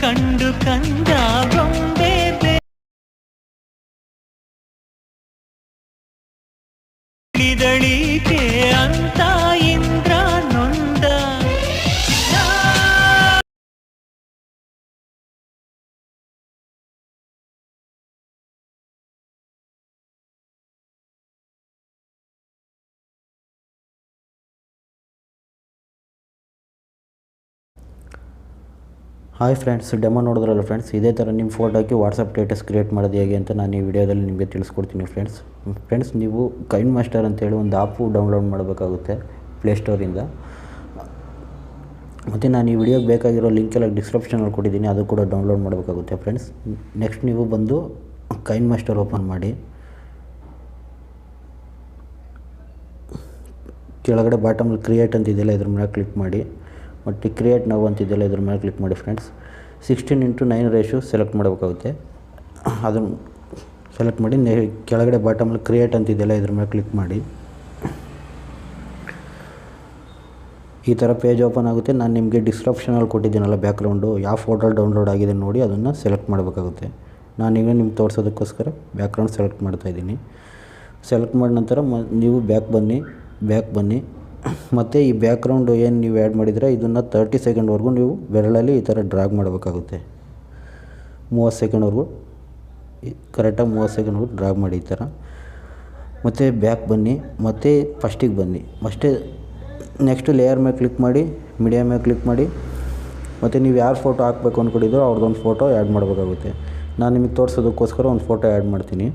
ಕಂಡು ಕಂದ ಗೊಂಬೆ ಬೆಳಿದಳಿಕೆ ಅಂತ ಇಂದ್ರ ನೊಂದ. ಹಾಯ್ ಫ್ರೆಂಡ್ಸ್, ಡೆಮೋ ನೋಡಿದ್ರಲ್ಲ ಫ್ರೆಂಡ್ಸ್. ಇದೇ ಥರ ನಿಮ್ಮ ಫೋಟೋ ಹಾಕಿ ವಾಟ್ಸಪ್ ಸ್ಟೇಟಸ್ ಕ್ರಿಯೇಟ್ ಮಾಡೋದು ಹೇಗೆ ಅಂತ ನಾನು ಈ ವಿಡಿಯೋದಲ್ಲಿ ನಿಮಗೆ ತಿಳಿಸ್ಕೊಡ್ತೀನಿ ಫ್ರೆಂಡ್ಸ್. ನೀವು ಕೈನ್ಮಾಸ್ಟರ್ ಅಂತೇಳಿ ಒಂದು ಆ್ಯಪು ಡೌನ್ಲೋಡ್ ಮಾಡಬೇಕಾಗುತ್ತೆ ಪ್ಲೇಸ್ಟೋರಿಂದ. ಮತ್ತು ನಾನು ಈ ವಿಡಿಯೋಗೆ ಬೇಕಾಗಿರೋ ಲಿಂಕೆಲ್ಲ ಡಿಸ್ಕ್ರಿಪ್ಷನಲ್ಲಿ ಕೊಟ್ಟಿದ್ದೀನಿ, ಅದು ಕೂಡ ಡೌನ್ಲೋಡ್ ಮಾಡಬೇಕಾಗುತ್ತೆ ಫ್ರೆಂಡ್ಸ್. ನೆಕ್ಸ್ಟ್ ನೀವು ಬಂದು ಕೈನ್ಮಾಸ್ಟರ್ ಓಪನ್ ಮಾಡಿ, ಕೆಳಗಡೆ ಬಾಟಮಲ್ಲಿ ಕ್ರಿಯೇಟ್ ಅಂತಿದೆಯಲ್ಲ ಇದ್ರ ಮೇಲೆ ಕ್ಲಿಕ್ ಮಾಡಿ, ಮತ್ತು ಕ್ರಿಯೇಟ್ ನಾವು ಅಂತಿದ್ದೆಲ್ಲ ಇದ್ರ ಮೇಲೆ ಕ್ಲಿಕ್ ಮಾಡಿ ಫ್ರೆಂಡ್ಸ್. 16:9 ರೇಷಿಯೋ ಸೆಲೆಕ್ಟ್ ಮಾಡಬೇಕಾಗುತ್ತೆ. ಅದನ್ನು ಸೆಲೆಕ್ಟ್ ಮಾಡಿ ಕೆಳಗಡೆ ಬಾಟಮಲ್ಲಿ ಕ್ರಿಯೇಟ್ ಅಂತಿದೆಯಲ್ಲ ಇದ್ರ ಮೇಲೆ ಕ್ಲಿಕ್ ಮಾಡಿ. ಈ ಥರ ಪೇಜ್ ಓಪನ್ ಆಗುತ್ತೆ. ನಾನು ನಿಮಗೆ ಡಿಸ್ಕ್ರಿಪ್ಷನಲ್ಲಿ ಕೊಟ್ಟಿದ್ದೀನಲ್ಲ ಬ್ಯಾಕ್ಗ್ರೌಂಡು, ಯಾವ ಫೋಟೋ ಡೌನ್ಲೋಡ್ ಆಗಿದೆ ನೋಡಿ ಅದನ್ನು ಸೆಲೆಕ್ಟ್ ಮಾಡಬೇಕಾಗುತ್ತೆ. ನಾನೀಗ ನಿಮ್ಗೆ ತೋರಿಸೋದಕ್ಕೋಸ್ಕರ ಬ್ಯಾಕ್ಗ್ರೌಂಡ್ ಸೆಲೆಕ್ಟ್ ಮಾಡ್ತಾಯಿದ್ದೀನಿ. ಸೆಲೆಕ್ಟ್ ಮಾಡಿದ ನಂತರ ನೀವು ಬ್ಯಾಕ್ ಬನ್ನಿ. ಮತ್ತು ಈ ಬ್ಯಾಕ್ಗ್ರೌಂಡು ಏನು ನೀವು ಆ್ಯಡ್ ಮಾಡಿದರೆ ಇದನ್ನು 30 ಸೆಕೆಂಡ್ವರೆಗೂ ನೀವು ಬೆರಳಲ್ಲಿ ಈ ಥರ ಡ್ರ್ಯಾಗ್ ಮಾಡಬೇಕಾಗುತ್ತೆ. 30 ಸೆಕೆಂಡ್ವರೆಗೂ ಕರೆಕ್ಟಾಗಿ 30 ಸೆಕೆಂಡ್ವರೆಗೂ ಡ್ರ್ಯಾಗ್ ಮಾಡಿ ಈ ಥರ. ಮತ್ತು ಬ್ಯಾಕ್ ಬನ್ನಿ, ಮತ್ತು ಫಸ್ಟಿಗೆ ಬನ್ನಿ. ನೆಕ್ಸ್ಟ್ ಲೇಯರ್ ಮೇಲೆ ಕ್ಲಿಕ್ ಮಾಡಿ, ಮೀಡಿಯಾ ಮೇಲೆ ಕ್ಲಿಕ್ ಮಾಡಿ. ಮತ್ತು ನೀವು ಯಾರು ಫೋಟೋ ಹಾಕಬೇಕು ಅಂದ್ಕೊಂಡಿದ್ದೋ ಅವ್ರದ್ದೊಂದು ಫೋಟೋ ಆ್ಯಡ್ ಮಾಡಬೇಕಾಗುತ್ತೆ. ನಾನು ನಿಮಗೆ ತೋರಿಸೋದಕ್ಕೋಸ್ಕರ ಒಂದು ಫೋಟೋ ಆ್ಯಡ್ ಮಾಡ್ತೀನಿ.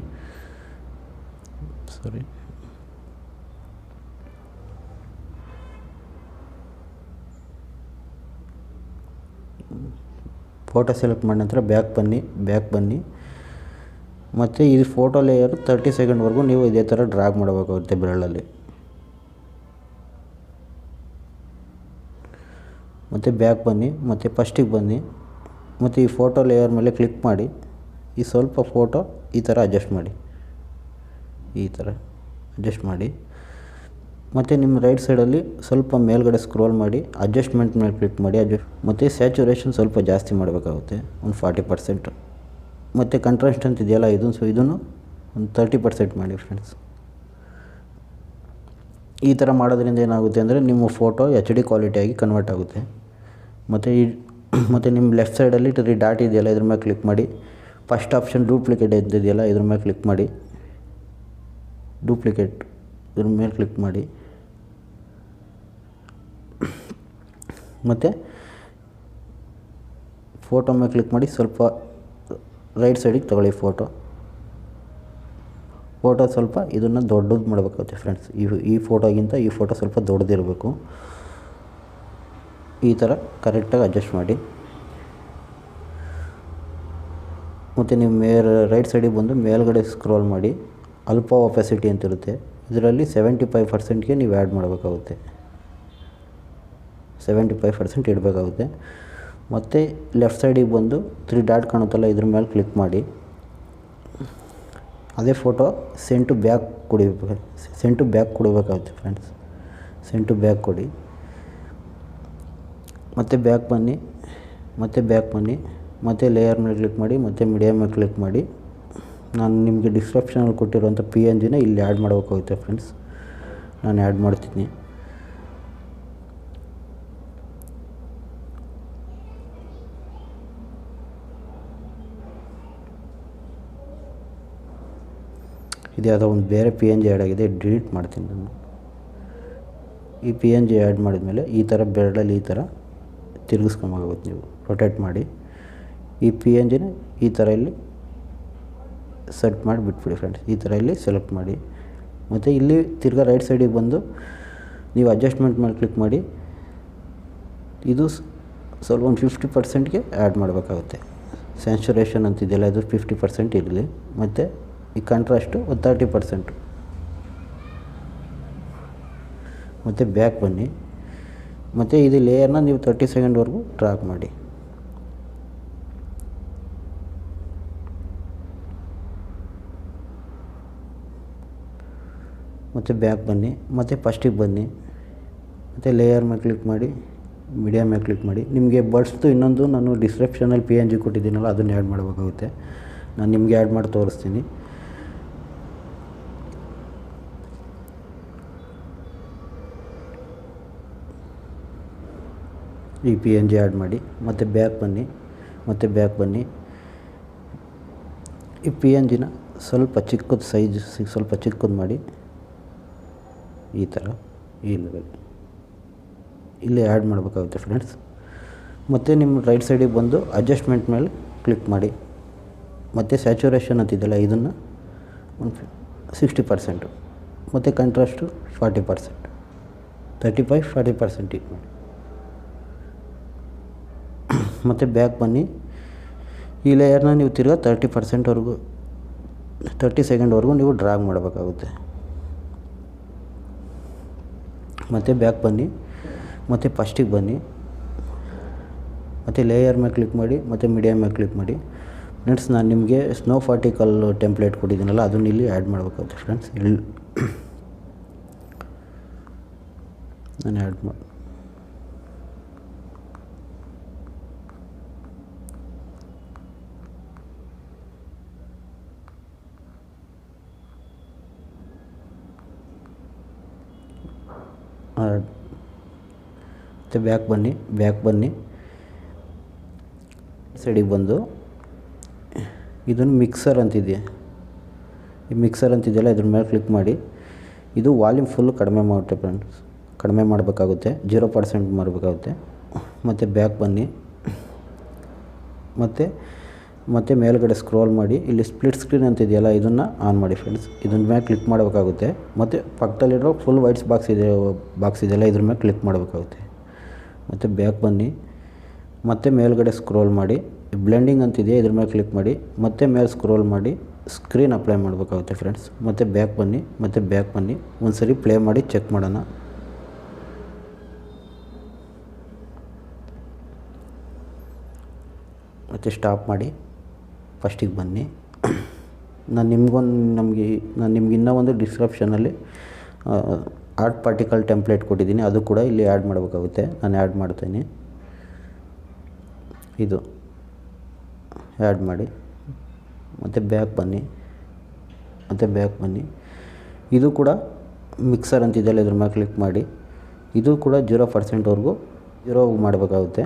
ಫೋಟೋ ಸೆಲೆಕ್ಟ್ ಮಾಡಿದ ನಂತರ ಬ್ಯಾಕ್ ಬನ್ನಿ. ಮತ್ತು ಈ ಫೋಟೋ ಲೇಯರು 30 ಸೆಕೆಂಡ್ವರೆಗೂ ನೀವು ಇದೇ ಥರ ಡ್ರ್ಯಾಗ್ ಮಾಡಬೇಕಾಗುತ್ತೆ ಬೆರಳಲ್ಲಿ. ಮತ್ತು ಬ್ಯಾಕ್ ಬನ್ನಿ, ಮತ್ತು ಫಸ್ಟಿಗೆ ಬನ್ನಿ. ಮತ್ತು ಈ ಫೋಟೋ ಲೇಯರ್ ಮೇಲೆ ಕ್ಲಿಕ್ ಮಾಡಿ, ಈ ಸ್ವಲ್ಪ ಫೋಟೋ ಈ ಥರ ಅಡ್ಜಸ್ಟ್ ಮಾಡಿ. ಮತ್ತು ನಿಮ್ಮ ರೈಟ್ ಸೈಡಲ್ಲಿ ಸ್ವಲ್ಪ ಮೇಲ್ಗಡೆ ಸ್ಕ್ರೋಲ್ ಮಾಡಿ ಅಡ್ಜಸ್ಟ್ಮೆಂಟ್ ಮೇಲೆ ಕ್ಲಿಕ್ ಮಾಡಿ. ಮತ್ತು ಸ್ಯಾಚುರೇಷನ್ ಸ್ವಲ್ಪ ಜಾಸ್ತಿ ಮಾಡಬೇಕಾಗುತ್ತೆ, ಒಂದು 40%. ಮತ್ತು ಕಾಂಟ್ರಾಸ್ಟ್ ಅಂತ ಇದೆಯಲ್ಲ ಇದನ್ನು ಒಂದು 30% ಮಾಡಿ ಫ್ರೆಂಡ್ಸ್. ಈ ಥರ ಮಾಡೋದ್ರಿಂದ ಏನಾಗುತ್ತೆ ಅಂದರೆ ನಿಮ್ಮ ಫೋಟೋ HD ಕ್ವಾಲಿಟಿಯಾಗಿ ಕನ್ವರ್ಟ್ ಆಗುತ್ತೆ. ಮತ್ತು ನಿಮ್ಮ ಲೆಫ್ಟ್ ಸೈಡಲ್ಲಿ ಡಾಟ್ ಇದೆಯಲ್ಲ ಇದ್ರ ಮೇಲೆ ಕ್ಲಿಕ್ ಮಾಡಿ. ಫಸ್ಟ್ ಆಪ್ಷನ್ ಡೂಪ್ಲಿಕೇಟ್ ಇದೆಯಲ್ಲ ಇದ್ರ ಮೇಲೆ ಕ್ಲಿಕ್ ಮಾಡಿ. ಇದ್ರ ಮೇಲೆ ಕ್ಲಿಕ್ ಮಾಡಿ. ಮತ್ತು ಫೋಟೋ ಮೇಲೆ ಕ್ಲಿಕ್ ಮಾಡಿ, ಸ್ವಲ್ಪ ರೈಟ್ ಸೈಡಿಗೆ ತಗೊಳ್ಳಿ ಫೋಟೋ ಸ್ವಲ್ಪ ಇದನ್ನು ದೊಡ್ಡದು ಮಾಡಬೇಕಾಗುತ್ತೆ ಫ್ರೆಂಡ್ಸ್. ಈ ಫೋಟೋಗಿಂತ ಈ ಫೋಟೋ ಸ್ವಲ್ಪ ದೊಡ್ಡದಿರಬೇಕು. ಈ ಥರ ಕರೆಕ್ಟಾಗಿ ಅಡ್ಜಸ್ಟ್ ಮಾಡಿ. ಮತ್ತು ನೀವು ರೈಟ್ ಸೈಡಿಗೆ ಬಂದು ಮೇಲ್ಗಡೆ ಸ್ಕ್ರೋಲ್ ಮಾಡಿ, ಅಲ್ಪ ಒಪಾಸಿಟಿ ಅಂತ ಇರುತ್ತೆ, ಇದರಲ್ಲಿ 75%ಗೆ ನೀವು ಆ್ಯಡ್ ಮಾಡಬೇಕಾಗುತ್ತೆ. 75% ಇಡಬೇಕಾಗುತ್ತೆ. ಮತ್ತು ಲೆಫ್ಟ್ ಸೈಡಿಗೆ ಬಂದು 3 ಡಾಟ್ ಕಾಣುತ್ತಲ್ಲ ಇದ್ರ ಮೇಲೆ ಕ್ಲಿಕ್ ಮಾಡಿ. ಅದೇ ಫೋಟೋ ಸೆಂಡ್ ಟು ಬ್ಯಾಕ್ ಕೊಡಬೇಕಾಗುತ್ತೆ ಫ್ರೆಂಡ್ಸ್. ಸೆಂಡ್ ಟು ಬ್ಯಾಕ್ ಕೊಡಿ. ಮತ್ತು ಬ್ಯಾಕ್ ಬನ್ನಿ, ಮತ್ತು ಲೇಯರ್ ಮೇಲೆ ಕ್ಲಿಕ್ ಮಾಡಿ, ಮತ್ತು ಮೀಡಿಯಾ ಮೇಲೆ ಕ್ಲಿಕ್ ಮಾಡಿ. ನಾನು ನಿಮಗೆ ಡಿಸ್ಕ್ರಿಪ್ಷನಲ್ಲಿ ಕೊಟ್ಟಿರುವಂಥ PNGನ ಇಲ್ಲಿ ಆ್ಯಡ್ ಮಾಡಬೇಕಾಗುತ್ತೆ ಫ್ರೆಂಡ್ಸ್. ನಾನು ಆ್ಯಡ್ ಮಾಡ್ತೀನಿ. ಇದು ಯಾವುದೋ ಒಂದು ಬೇರೆ PNG ಆ್ಯಡ್ ಆಗಿದೆ, ಡಿಲೀಟ್ ಮಾಡ್ತೀನಿ ನಾನು. ಈ PNG ಆ್ಯಡ್ ಮಾಡಿದ್ಮೇಲೆ ಈ ಥರ ಬೆರಳಲ್ಲಿ ಈ ಥರ ತಿರುಗಿಸ್ಕೊಂಬೋಗುತ್ತೆ. ನೀವು ರೊಟೇಟ್ ಮಾಡಿ ಈ PNGನ ಈ ಥರ ಇಲ್ಲಿ ಸೆಟ್ ಮಾಡಿ ಬಿಟ್ಬಿಡಿ ಫ್ರೆಂಡ್ಸ್. ಈ ಥರ ಇಲ್ಲಿ ಸೆಲೆಕ್ಟ್ ಮಾಡಿ. ಮತ್ತು ಇಲ್ಲಿ ತಿರ್ಗಾ ರೈಟ್ ಸೈಡಿಗೆ ಬಂದು ನೀವು ಅಡ್ಜಸ್ಟ್ಮೆಂಟ್ ಮೇಲೆ ಕ್ಲಿಕ್ ಮಾಡಿ. ಇದು ಸ್ವಲ್ಪ ಒಂದು 50%ಗೆ ಆ್ಯಡ್ ಮಾಡಬೇಕಾಗುತ್ತೆ. ಸ್ಯಾಚುರೇಷನ್ ಅಂತಿದೆಯಲ್ಲ ಇದು 50% ಇರಲಿ. ಮತ್ತು ಈ ಕಾಂಟ್ರಾಸ್ಟು ಒಂದು 30%. ಮತ್ತು ಬ್ಯಾಕ್ ಬನ್ನಿ. ಮತ್ತು ಇದು ಲೇಯರ್ನ ನೀವು 30 ಸೆಕೆಂಡ್ವರೆಗೂ ಡ್ರ್ಯಾಗ್ ಮಾಡಿ. ಮತ್ತು ಬ್ಯಾಕ್ ಬನ್ನಿ, ಮತ್ತು ಫಸ್ಟಿಗೆ ಬನ್ನಿ, ಮತ್ತು ಲೇಯರ್ ಮೇಲೆ ಕ್ಲಿಕ್ ಮಾಡಿ, ಮೀಡಿಯಾ ಮೇಲೆ ಕ್ಲಿಕ್ ಮಾಡಿ. ನಿಮಗೆ ಬರ್ಡ್ಸ್ದು ಇನ್ನೊಂದು ನಾನು ಡಿಸ್ಕ್ರಿಪ್ಷನಲ್ಲಿ PNG ಕೊಟ್ಟಿದ್ದೀನಲ್ಲ ಅದನ್ನು ಆ್ಯಡ್ ಮಾಡಬೇಕಾಗುತ್ತೆ. ನಾನು ನಿಮಗೆ ಆ್ಯಡ್ ಮಾಡಿ ತೋರಿಸ್ತೀನಿ. ಈ PNG ಆ್ಯಡ್ ಮಾಡಿ ಮತ್ತು ಬ್ಯಾಕ್ ಬನ್ನಿ. ಈ PNGನ ಸ್ವಲ್ಪ ಚಿಕ್ಕದು ಸೈಜ್ ಸ್ವಲ್ಪ ಚಿಕ್ಕದು ಮಾಡಿ ಈ ಥರ ಈ ಲೆವೆಲ್ ಇಲ್ಲಿ ಆ್ಯಡ್ ಮಾಡಬೇಕಾಗುತ್ತೆ ಫ್ರೆಂಡ್ಸ್. ಮತ್ತು ನಿಮ್ಮ ರೈಟ್ ಸೈಡಿಗೆ ಬಂದು ಅಡ್ಜಸ್ಟ್ಮೆಂಟ್ ಮೇಲೆ ಕ್ಲಿಕ್ ಮಾಡಿ. ಮತ್ತು ಸ್ಯಾಚುರೇಷನ್ ಅಂತಿದೆಯಲ್ಲ ಇದನ್ನು ಒಂದು 60%, ಮತ್ತು ಕಾಂಟ್ರಾಸ್ಟು 40%, 35-40% ಇದು ಮಾಡಿ. ಮತ್ತು ಬ್ಯಾಕ್ ಬನ್ನಿ. ಈ ಲೇಯರ್ನ ನೀವು ತಿರ್ಗಾ 30% 30 ಸೆಕೆಂಡ್ವರೆಗೂ ನೀವು ಡ್ರ್ಯಾಗ್ ಮಾಡಬೇಕಾಗುತ್ತೆ. ಮತ್ತು ಬ್ಯಾಕ್ ಬನ್ನಿ, ಮತ್ತು ಫಸ್ಟಿಗೆ ಬನ್ನಿ, ಮತ್ತು ಲೇಯರ್ ಮೇಲೆ ಕ್ಲಿಕ್ ಮಾಡಿ, ಮತ್ತು ಮೀಡಿಯಾ ಮೇಲೆ ಕ್ಲಿಕ್ ಮಾಡಿ. ಫ್ರೆಂಡ್ಸ್ ನಾನು ನಿಮಗೆ ಸ್ನೋ ಪಾರ್ಟಿಕಲ್ ಟೆಂಪ್ಲೇಟ್ ಕೊಟ್ಟಿದ್ದೀನಲ್ಲ ಅದನ್ನು ಇಲ್ಲಿ ಆ್ಯಡ್ ಮಾಡಬೇಕಾಗುತ್ತೆ ಫ್ರೆಂಡ್ಸ್. ಇಲ್ಲಿ ನಾನು ಆ್ಯಡ್ ಮಾಡಿ ಮತ್ತು ಬ್ಯಾಕ್ ಬನ್ನಿ ಸೈಡಿಗೆ ಬಂದು ಇದನ್ನು ಮಿಕ್ಸರ್ ಅಂತಿದೆಯಾ, ಈ ಮಿಕ್ಸರ್ ಅಂತಿದೆಯಲ್ಲ ಇದ್ರ ಮೇಲೆ ಕ್ಲಿಕ್ ಮಾಡಿ. ಇದು ವಾಲ್ಯೂಮ್ ಫುಲ್ಲು ಕಡಿಮೆ ಮಾಡುತ್ತೆ ಫ್ರೆಂಡ್ಸ್, ಕಡಿಮೆ ಮಾಡಬೇಕಾಗುತ್ತೆ, 0% ಮಾಡಬೇಕಾಗುತ್ತೆ. ಮತ್ತು ಬ್ಯಾಕ್ ಬನ್ನಿ, ಮತ್ತು ಮೇಲ್ಗಡೆ ಸ್ಕ್ರೋಲ್ ಮಾಡಿ. ಇಲ್ಲಿ ಸ್ಪ್ಲಿಟ್ ಸ್ಕ್ರೀನ್ ಅಂತಿದೆಯಲ್ಲ ಇದನ್ನು ಆನ್ ಮಾಡಿ ಫ್ರೆಂಡ್ಸ್. ಇದನ್ನ ಮೇಲೆ ಕ್ಲಿಕ್ ಮಾಡಬೇಕಾಗುತ್ತೆ. ಮತ್ತು ಪಕ್ಕದಲ್ಲಿರೋ ಫುಲ್ ವೈಟ್ಸ್ ಬಾಕ್ಸ್ ಇದೆಯಲ್ಲ ಇದ್ರ ಮೇಲೆ ಕ್ಲಿಕ್ ಮಾಡಬೇಕಾಗುತ್ತೆ. ಮತ್ತು ಬ್ಯಾಕ್ ಬನ್ನಿ, ಮತ್ತು ಮೇಲ್ಗಡೆ ಸ್ಕ್ರೋಲ್ ಮಾಡಿ. ಬ್ಲೆಂಡಿಂಗ್ ಅಂತಿದೆಯಾ ಇದ್ರ ಮೇಲೆ ಕ್ಲಿಕ್ ಮಾಡಿ. ಮತ್ತೆ ಮೇಲೆ ಸ್ಕ್ರೋಲ್ ಮಾಡಿ ಸ್ಕ್ರೀನ್ ಅಪ್ಲೈ ಮಾಡಬೇಕಾಗುತ್ತೆ ಫ್ರೆಂಡ್ಸ್. ಮತ್ತು ಬ್ಯಾಕ್ ಬನ್ನಿ ಒಂದು ಸರಿ ಪ್ಲೇ ಮಾಡಿ ಚೆಕ್ ಮಾಡೋಣ. ಮತ್ತು ಸ್ಟಾಪ್ ಮಾಡಿ ಫಸ್ಟಿಗೆ ಬನ್ನಿ. ನಾನು ನಿಮ್ಗೆ ಇನ್ನೂ ಒಂದು ಡಿಸ್ಕ್ರಿಪ್ಷನಲ್ಲಿ ಆರ್ಟ್ ಪಾರ್ಟಿಕಲ್ ಟೆಂಪ್ಲೇಟ್ ಕೊಟ್ಟಿದ್ದೀನಿ, ಅದು ಕೂಡ ಇಲ್ಲಿ ಆ್ಯಡ್ ಮಾಡಬೇಕಾಗುತ್ತೆ. ನಾನು ಆ್ಯಡ್ ಮಾಡ್ತೀನಿ. ಇದು ಆ್ಯಡ್ ಮಾಡಿ. ಮತ್ತು ಬ್ಯಾಕ್ ಬನ್ನಿ. ಇದು ಕೂಡ ಮಿಕ್ಸರ್ ಅಂತಿದೆಯಲ್ಲ ಇದ್ರ ಮೇಲೆ ಕ್ಲಿಕ್ ಮಾಡಿ. ಇದು ಕೂಡ 0%ವರೆಗೂ 0 ಮಾಡಬೇಕಾಗುತ್ತೆ.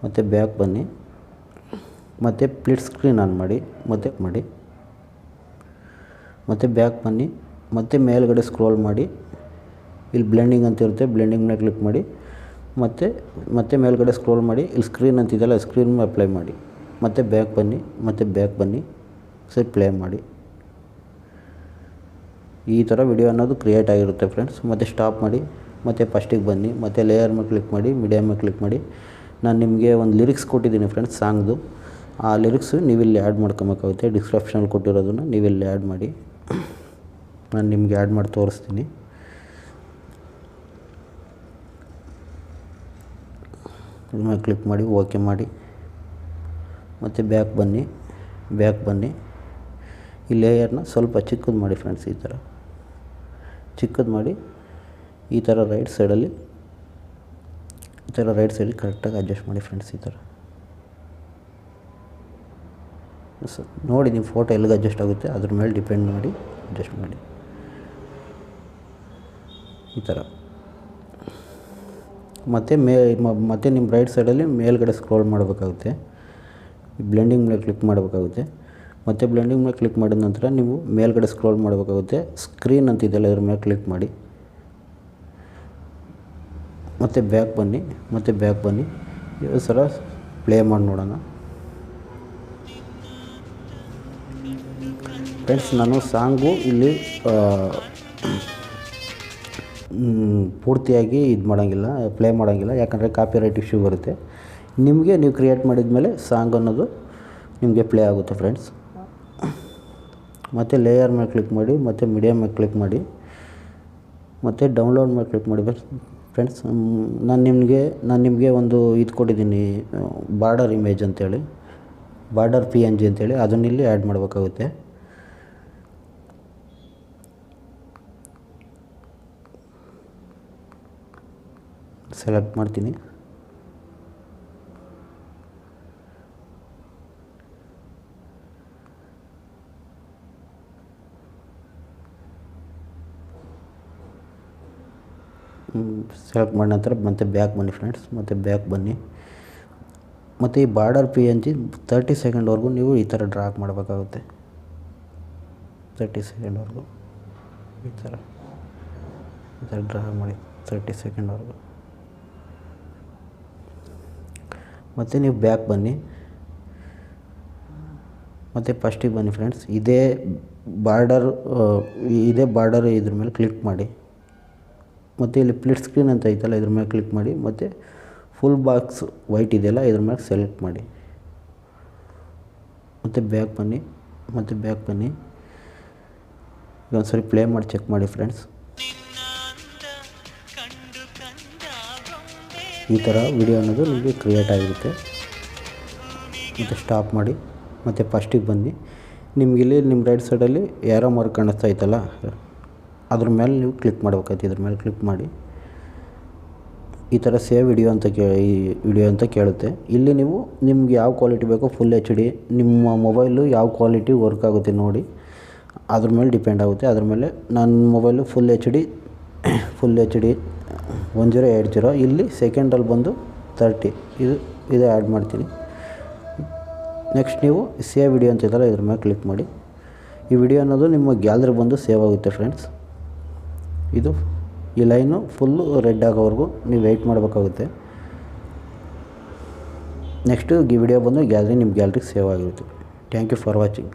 ಮತ್ತು ಬ್ಯಾಕ್ ಬನ್ನಿ, ಮತ್ತು ಸ್ಪ್ಲಿಟ್ ಸ್ಕ್ರೀನ್ ಆನ್ ಮಾಡಿ. ಮತ್ತು ಬ್ಯಾಕ್ ಬನ್ನಿ, ಮತ್ತು ಮೇಲ್ಗಡೆ ಸ್ಕ್ರೋಲ್ ಮಾಡಿ. ಇಲ್ಲಿ ಬ್ಲೆಂಡಿಂಗ್ ಅಂತ ಇರುತ್ತೆ, ಬ್ಲೆಂಡಿಂಗ್ ಮೇಲೆ ಕ್ಲಿಕ್ ಮಾಡಿ. ಮತ್ತು ಮೇಲ್ಗಡೆ ಸ್ಕ್ರೋಲ್ ಮಾಡಿ. ಇಲ್ಲಿ ಸ್ಕ್ರೀನ್ ಅಂತಿದೆಯಲ್ಲ ಸ್ಕ್ರೀನ್ ಮೇಲೆ ಅಪ್ಲೈ ಮಾಡಿ. ಮತ್ತು ಬ್ಯಾಕ್ ಬನ್ನಿ ಸರಿ ಪ್ಲೇ ಮಾಡಿ. ಈ ಥರ ವಿಡಿಯೋ ಅನ್ನೋದು ಕ್ರಿಯೇಟ್ ಆಗಿರುತ್ತೆ ಫ್ರೆಂಡ್ಸ್. ಮತ್ತು ಸ್ಟಾಪ್ ಮಾಡಿ, ಮತ್ತು ಫಸ್ಟಿಗೆ ಬನ್ನಿ, ಮತ್ತು ಲೇಯರ್ ಮೇಲೆ ಕ್ಲಿಕ್ ಮಾಡಿ, ಮೀಡಿಯಾ ಮೇಲೆ ಕ್ಲಿಕ್ ಮಾಡಿ. ನಾನು ನಿಮಗೆ ಒಂದು ಲಿರಿಕ್ಸ್ ಕೊಟ್ಟಿದ್ದೀನಿ ಫ್ರೆಂಡ್ಸ್ ಸಾಂಗ್ದು. ಆ ಲಿರಿಕ್ಸು ನೀವಿಲ್ಲಿ ಆ್ಯಡ್ ಮಾಡ್ಕೊಬೇಕಾಗುತ್ತೆ. ಡಿಸ್ಕ್ರಿಪ್ಷನಲ್ಲಿ ಕೊಟ್ಟಿರೋದನ್ನು ನೀವಿಲ್ಲಿ ಆ್ಯಡ್ ಮಾಡಿ. ನಾನು ನಿಮಗೆ ಆ್ಯಡ್ ಮಾಡಿ ತೋರಿಸ್ತೀನಿ. ಇದ್ರ ಮೇಲೆ ಕ್ಲಿಕ್ ಮಾಡಿ ಓಕೆ ಮಾಡಿ. ಮತ್ತು ಬ್ಯಾಕ್ ಬನ್ನಿ. ಈ ಲೇಯರ್ನ ಸ್ವಲ್ಪ ಚಿಕ್ಕದು ಮಾಡಿ ಫ್ರೆಂಡ್ಸ್. ಈ ಥರ ಚಿಕ್ಕದು ಮಾಡಿ. ಈ ಥರ ರೈಟ್ ಸೈಡಲ್ಲಿ ಕರೆಕ್ಟಾಗಿ ಅಡ್ಜಸ್ಟ್ ಮಾಡಿ ಫ್ರೆಂಡ್ಸ್. ಈ ಥರ ನೋಡಿ ನಿಮ್ಮ ಫೋಟೋ ಎಲ್ಲಿಗೆ ಅಡ್ಜಸ್ಟ್ ಆಗುತ್ತೆ ಅದ್ರ ಮೇಲೆ ಡಿಪೆಂಡ್ ಮಾಡಿ ಅಡ್ಜಸ್ಟ್ ಮಾಡಿ. ಈ ಥರ ಮತ್ತು ನಿಮ್ಮ ರೈಟ್ ಸೈಡಲ್ಲಿ ಮೇಲ್ಗಡೆ ಸ್ಕ್ರೋಲ್ ಮಾಡಬೇಕಾಗುತ್ತೆ. ಬ್ಲೆಂಡಿಂಗ್ ಮೇಲೆ ಕ್ಲಿಕ್ ಮಾಡಬೇಕಾಗುತ್ತೆ. ಮತ್ತು ಬ್ಲೆಂಡಿಂಗ್ ಮೇಲೆ ಕ್ಲಿಕ್ ಮಾಡಿದ ನಂತರ ನೀವು ಮೇಲ್ಗಡೆ ಸ್ಕ್ರೋಲ್ ಮಾಡಬೇಕಾಗುತ್ತೆ. ಸ್ಕ್ರೀನ್ ಅಂತಿದೆಯಲ್ಲ ಇದ್ರ ಮೇಲೆ ಕ್ಲಿಕ್ ಮಾಡಿ. ಮತ್ತು ಬ್ಯಾಕ್ ಬನ್ನಿ. ಇದು ಸರ ಪ್ಲೇ ಮಾಡಿ ನೋಡೋಣ ಫ್ರೆಂಡ್ಸ್. ನಾನು ಸಾಂಗು ಇಲ್ಲಿ ಪೂರ್ತಿಯಾಗಿ ಪ್ಲೇ ಮಾಡೋಂಗಿಲ್ಲ, ಯಾಕಂದರೆ ಕಾಪಿರೈಟ್ ಇಶ್ಯೂ ಬರುತ್ತೆ. ನೀವು ಕ್ರಿಯೇಟ್ ಮಾಡಿದ ಮೇಲೆ ಸಾಂಗ್ ಅನ್ನೋದು ನಿಮಗೆ ಪ್ಲೇ ಆಗುತ್ತೆ ಫ್ರೆಂಡ್ಸ್. ಮತ್ತು ಲೇಯರ್ ಮೇಲೆ ಕ್ಲಿಕ್ ಮಾಡಿ, ಮತ್ತು ಮೀಡಿಯಾ ಮೇಲೆ ಕ್ಲಿಕ್ ಮಾಡಿ, ಮತ್ತು ಡೌನ್ಲೋಡ್ ಮೇಲೆ ಕ್ಲಿಕ್ ಮಾಡಿ ಫ್ರೆಂಡ್ಸ್. ನಾನು ನಿಮಗೆ ಒಂದು ಇದು ಕೊಟ್ಟಿದ್ದೀನಿ, ಬಾರ್ಡರ್ ಇಮೇಜ್ ಅಂತೇಳಿ, ಬಾರ್ಡರ್ PNG ಅಂತೇಳಿ, ಅದನ್ನಿಲ್ಲಿ ಆ್ಯಡ್ ಮಾಡಬೇಕಾಗುತ್ತೆ. ಸೆಲೆಕ್ಟ್ ಮಾಡ್ತೀನಿ. ಸೆಲೆಕ್ಟ್ ಮಾಡಿದ ನಂತರ ಮತ್ತೆ ಬ್ಯಾಕ್ ಬನ್ನಿ ಫ್ರೆಂಡ್ಸ್, ಮತ್ತು ಬ್ಯಾಕ್ ಬನ್ನಿ. ಮತ್ತು ಈ ಬಾರ್ಡರ್ PNG 30 ಸೆಕೆಂಡ್ವರೆಗೂ ನೀವು ಈ ಥರ ಡ್ರಾಗ್ ಮಾಡಬೇಕಾಗುತ್ತೆ. 30 ಸೆಕೆಂಡ್ವರೆಗೂ ಈ ಥರ ಡ್ರಾಗ್ ಮಾಡಿ 30 ಸೆಕೆಂಡ್ವರೆಗೂ. ಮತ್ತು ನೀವು ಬ್ಯಾಕ್ ಬನ್ನಿ, ಮತ್ತು ಫಸ್ಟಿಗೆ ಬನ್ನಿ ಫ್ರೆಂಡ್ಸ್. ಇದೇ ಬಾರ್ಡರ್ ಇದ್ರ ಮೇಲೆ ಕ್ಲಿಕ್ ಮಾಡಿ. ಮತ್ತು ಇಲ್ಲಿ ಸ್ಪ್ಲಿಟ್ ಸ್ಕ್ರೀನ್ ಅಂತ ಐತಲ್ಲ, ಇದ್ರ ಮೇಲೆ ಕ್ಲಿಕ್ ಮಾಡಿ. ಮತ್ತು ಫುಲ್ ಬಾಕ್ಸ್ ವೈಟ್ ಇದೆಯಲ್ಲ, ಇದ್ರ ಮೇಲೆ ಸೆಲೆಕ್ಟ್ ಮಾಡಿ. ಮತ್ತು ಬ್ಯಾಕ್ ಬನ್ನಿ, ಇದೊಂದ್ಸರಿ ಪ್ಲೇ ಮಾಡಿ ಚೆಕ್ ಮಾಡಿ ಫ್ರೆಂಡ್ಸ್. ಈ ಥರ ವಿಡಿಯೋ ಅನ್ನೋದು ನಿಮಗೆ ಕ್ರಿಯೇಟ್ ಆಗಿರುತ್ತೆ. ಮತ್ತು ಸ್ಟಾಪ್ ಮಾಡಿ, ಮತ್ತು ಫಸ್ಟಿಗೆ ಬನ್ನಿ. ನಿಮಗಿಲ್ಲಿ ನಿಮ್ಮ ರೈಟ್ ಸೈಡಲ್ಲಿ ಯಾರೋ ಮಾರ್ಕ್ ಕಾಣಿಸ್ತಾ ಐತಲ್ಲ, ಅದ್ರ ಮೇಲೆ ನೀವು ಕ್ಲಿಕ್ ಮಾಡ್ಬೇಕಾಯ್ತು. ಇದ್ರ ಮೇಲೆ ಕ್ಲಿಕ್ ಮಾಡಿ ಈ ಥರ ಸೇವ್ ವಿಡಿಯೋ ಅಂತ ಕೇಳುತ್ತೆ. ಇಲ್ಲಿ ನೀವು ನಿಮ್ಗೆ ಯಾವ ಕ್ವಾಲಿಟಿ ಬೇಕೋ ಫುಲ್ HD, ನಿಮ್ಮ ಮೊಬೈಲು ಯಾವ ಕ್ವಾಲಿಟಿ ವರ್ಕ್ ಆಗುತ್ತೆ ನೋಡಿ, ಅದ್ರ ಮೇಲೆ ಡಿಪೆಂಡ್ ಆಗುತ್ತೆ. ಅದ್ರ ಮೇಲೆ ನನ್ನ ಮೊಬೈಲು ಫುಲ್ HD 1080. ಇಲ್ಲಿ ಸೆಕೆಂಡಲ್ಲಿ ಬಂದು 30 ಇದು ಆ್ಯಡ್ ಮಾಡ್ತೀನಿ. ನೆಕ್ಸ್ಟ್ ನೀವು ಸೇವ್ ವಿಡಿಯೋ ಅಂತ ಇದೆಯಲ್ಲ, ಇದ್ರ ಮೇಲೆ ಕ್ಲಿಕ್ ಮಾಡಿ. ಈ ವಿಡಿಯೋ ಅನ್ನೋದು ನಿಮ್ಮ ಗ್ಯಾಲರಿ ಬಂದು ಸೇವ್ ಆಗುತ್ತೆ ಫ್ರೆಂಡ್ಸ್. ಈ ಲೈನು ಫುಲ್ಲು ರೆಡ್ ಆಗೋವರೆಗೂ ನೀವು ವೆಯ್ಟ್ ಮಾಡಬೇಕಾಗುತ್ತೆ. ನೆಕ್ಸ್ಟು ಈ ವಿಡಿಯೋ ಬಂದು ನಿಮ್ಮ ಗ್ಯಾಲರಿಗೆ ಸೇವ್ ಆಗಿರುತ್ತೆ. Thank you for watching.